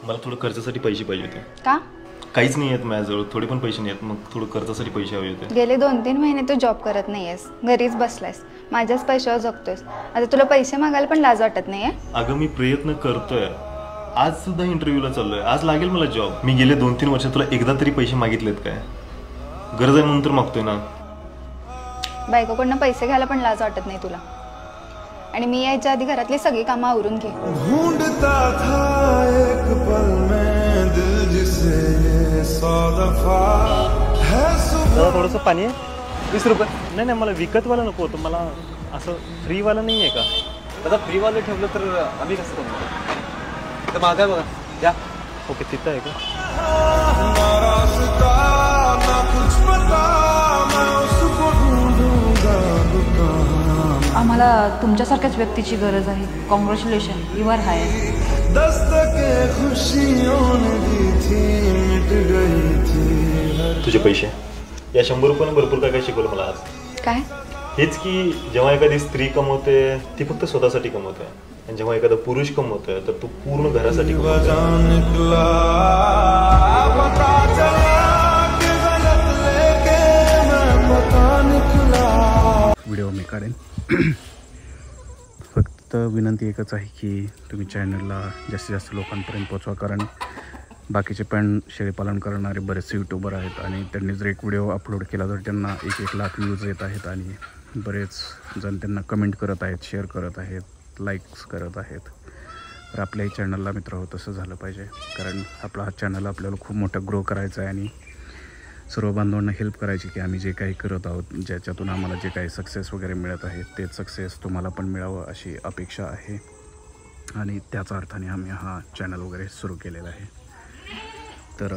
मला थोडं कर्जासाठी पैसे पाहिजे होते. का? काहीच नाही आहेत माझ्याजवळ, थोडे पण पैसे नाही आहेत, मग थोडं कर्जासाठी पैसे हवे होते. गेले 2-3 महिने तू जॉब करत नाहीयेस, घरीच बसलायस, माझ्याच पैशावर जगतोयस. आता तुला पैसे मागायला पण लाज वाटत नाहीये? अगं मी प्रयत्न करतोय, आज सुद्धा इंटरव्ह्यूला चाललोय, आज लागेल मला जॉब. मी गेले 2-3 वर्ष तुला एकदा तरी पैसे मागितलेत काय? गरज आहे म्हणून तर मागतोय ना. बायकोकडनं पैसे घ्यायला पण लाज वाटत नाही तुला? आणि मी यायच्या आधी घरातली सगळी कामं आवरून घे. थोडंसं पाणी आहे, 20 रुपये. नाही नाही, मला विकतवाला नको होतं, मला असं फ्रीवाला नाही आहे का? आता फ्रीवालं ठेवलं तर आम्ही कसं करणार? तर मागा बघा द्या. ओके, तिथं आहे का? आम्हाला तुमच्यासारख्याच व्यक्तीची गरज आहे. Congratulation, you are hired. तुझे पैसे या 100 रुपयाने भरपूर काय काय शिकवलं मला आज. काय? हेच की जेव्हा एखादी स्त्री कमवते ती फक्त स्वतःसाठी कमवते, आणि जेव्हा एखादा पुरुष कमवतोय तर तो पूर्ण घरासाठी व्हिडिओ मी काढेन. फक्त विनंती एकच आहे की तुम्ही चॅनलला जास्तीत जास्त लोकांपर्यंत पोचवा, कारण बाकीचे पण शेळीपालन करणारे बरेचसे यूट्यूबर आहेत आणि त्यांनी जर एक व्हिडिओ अपलोड केला तर त्यांना 1-1 लाख व्ह्यूज येत आहेत आणि बरेच जण त्यांना कमेंट करत आहेत, शेअर करत आहेत, लाईक्स करत आहेत. तर आपल्याही चॅनलला मित्र हो तसं झालं पाहिजे, कारण आपला हा चॅनल आपल्याला खूप मोठा ग्रो करायचा आहे आणि सर्व बांधवांना हेल्प करायची की आम्ही जे काही करत आहोत, ज्याच्यातून आम्हाला जे काही सक्सेस वगैरे मिळत आहे तेच सक्सेस तुम्हाला पण मिळावं अशी अपेक्षा आहे. आणि त्याच अर्थाने आम्ही हा चॅनल वगैरे सुरू केलेला आहे. तर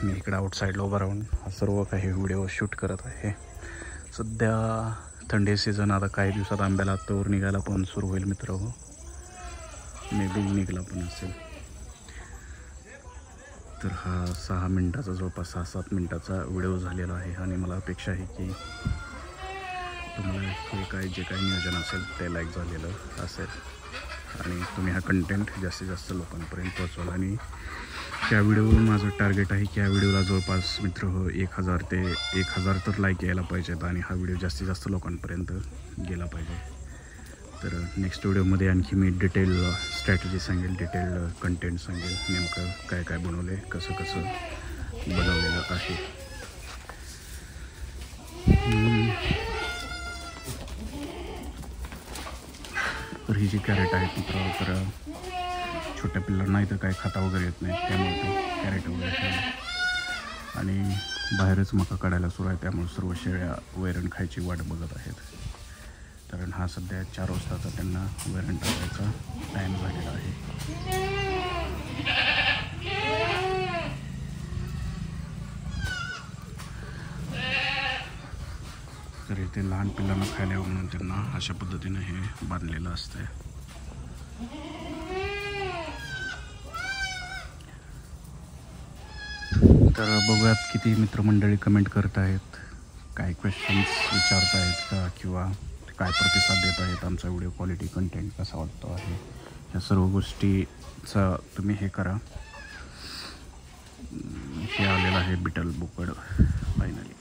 मी इकडं आउटसाईडला उभं राहून हा सर्व काही व्हिडिओ शूट करत आहे. सध्या थंडी सीझन, आता काही दिवसात आंब्याला तोर निघायला पण सुरू होईल मित्र हो, मे बी निघाला पण असेल. तर हा 6 मिनटाचा जवळपास 6-7 मिनटाचा व्हिडिओ झालेला आहे आणि मला अपेक्षा आहे की तुम्हाला हे जे काही नियोजन असेल ते लाईक झालेलं असेल आणि तुम्ही हा कंटेंट जास्तीत जास्त लोकांपर्यंत पोहोचवाल. आणि त्या व्हिडिओवरून माझं टार्गेट आहे की या व्हिडिओला जवळपास मित्र हो 1000 ते 1000 तर लाईक यायला पाहिजेत आणि हा व्हिडिओ जास्तीत जास्त लोकांपर्यंत गेला पाहिजे. तर नेक्स्ट व्हिडिओमध्ये आणखी मी डिटेल स्ट्रॅटेजी सांगेल, डिटेल कंटेंट सांगेल, नेमकं काय काय बनवलं आहे, कसं कसं बनवलेलं आहे. तर ही जी कॅरेट आहेत मित्र, तर छोट्या पिल्लांना इथं काय खाता वगैरे येत नाही, त्यामुळे ते कॅरेट वगैरे ठेवलं. आणि बाहेरच मका काढायला सुरू आहे, त्यामुळे सर्व शेळ्या वैरण खायची वाट बघत आहेत. कारण हा सध्या 4 वाजताचा त्यांना वैरण टाकायचा टाईम झालेला आहे. तर इथे लहान पिल्लांना खायला येऊ म्हणून त्यांना अशा पद्धतीनं हे बांधलेलं असतंय. तर बघूयात किती मित्रमंडळी कमेंट करत आहेत, काय क्वेश्चन्स विचारत आहेत का, किंवा काय प्रतिसाद देत आहेत, आमचा व्हिडिओ क्वालिटी कंटेंट कसा वाटतो आहे, या सर्व गोष्टीचा तुम्ही हे करा. हे आलेलं आहे बिटल बोकड फायनली.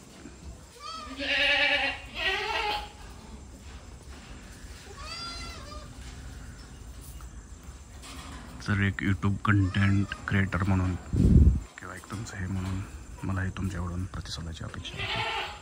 तर एक यूट्यूब कंटेंट क्रिएटर म्हणून किंवा एक तुमचं हे म्हणून मलाही तुमच्याकडून प्रतिसादाची अपेक्षा आहे.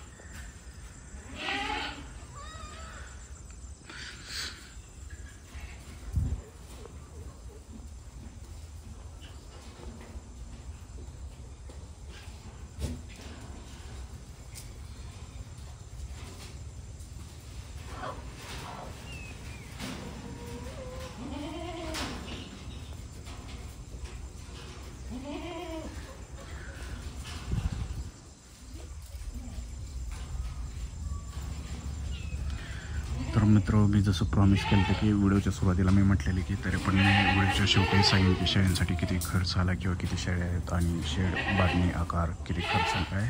तर मित्र, मी जसं प्रॉमिस केलं होतं की व्हिडिओच्या सुरुवातीला मी म्हटलेली की तरी पण मी व्हिडिओच्या शेवटी सांगेन की शेळ्यांसाठी किती खर्च आला किंवा किती शेळ्या आहेत आणि शेड बांधणी आकार किती खर्च काय.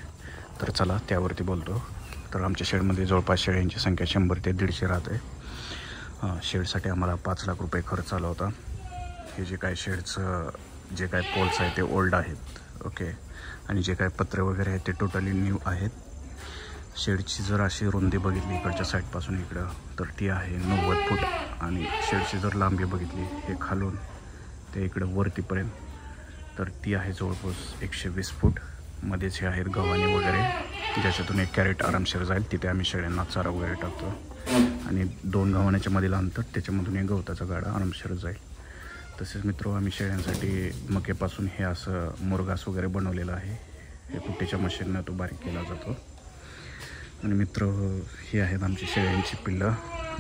तर चला त्यावरती बोलतो. तर आमच्या शेडमध्ये जवळपास शेळ्यांची संख्या 100 ते 150 राहते. शेडसाठी आम्हाला 5 लाख रुपये खर्च आला होता. हे जे काय शेडचं जे काय पोल्स आहेत ते ओल्ड आहेत. ओके. आणि जे काय पत्रे वगैरे आहेत ते टोटली न्यू आहेत. शेडची जर अशी रुंदी बघितली इकडच्या साईडपासून इकडं तर ती आहे 90 फूट. आणि शेडची जर लांबी बघितली हे खालून ते इकडं वरतीपर्यंत तर ती आहे जवळपास 120 फूट. मध्येच हे आहेत गव्हाणे वगैरे ज्याच्यातून 1 कॅरेट आरामशीर जाईल. तिथे आम्ही शेळ्यांना चारा वगैरे टाकतो. आणि 2 गव्हाण्याच्या मधील अंतर त्याच्यामधून 1 गवताचा गाडा आरामशीर जाईल. तसेच मित्र आम्ही शेळ्यांसाठी मक्यापासून हे असं मुरघास वगैरे बनवलेलं आहे. हे कुट्टीच्या मशीननं तो बारीक केला जातो. आणि मित्र ही आहेत आमची शेळ्यांची पिल्लं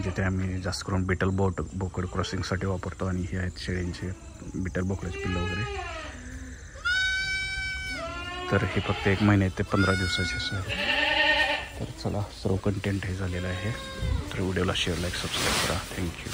जिथे आम्ही जास्त करून बिटल बोकड क्रॉसिंगसाठी वापरतो. आणि ही आहेत शेळ्यांचे बिटल बोकडाची पिल्लं वगैरे. तर हे फक्त 1 महिने ते 15 दिवसाचे आहे. तर चला सर्व कंटेंट हे झालेलं आहे. तर व्हिडिओला शेअर लाईक सबस्क्राईब करा. थँक्यू.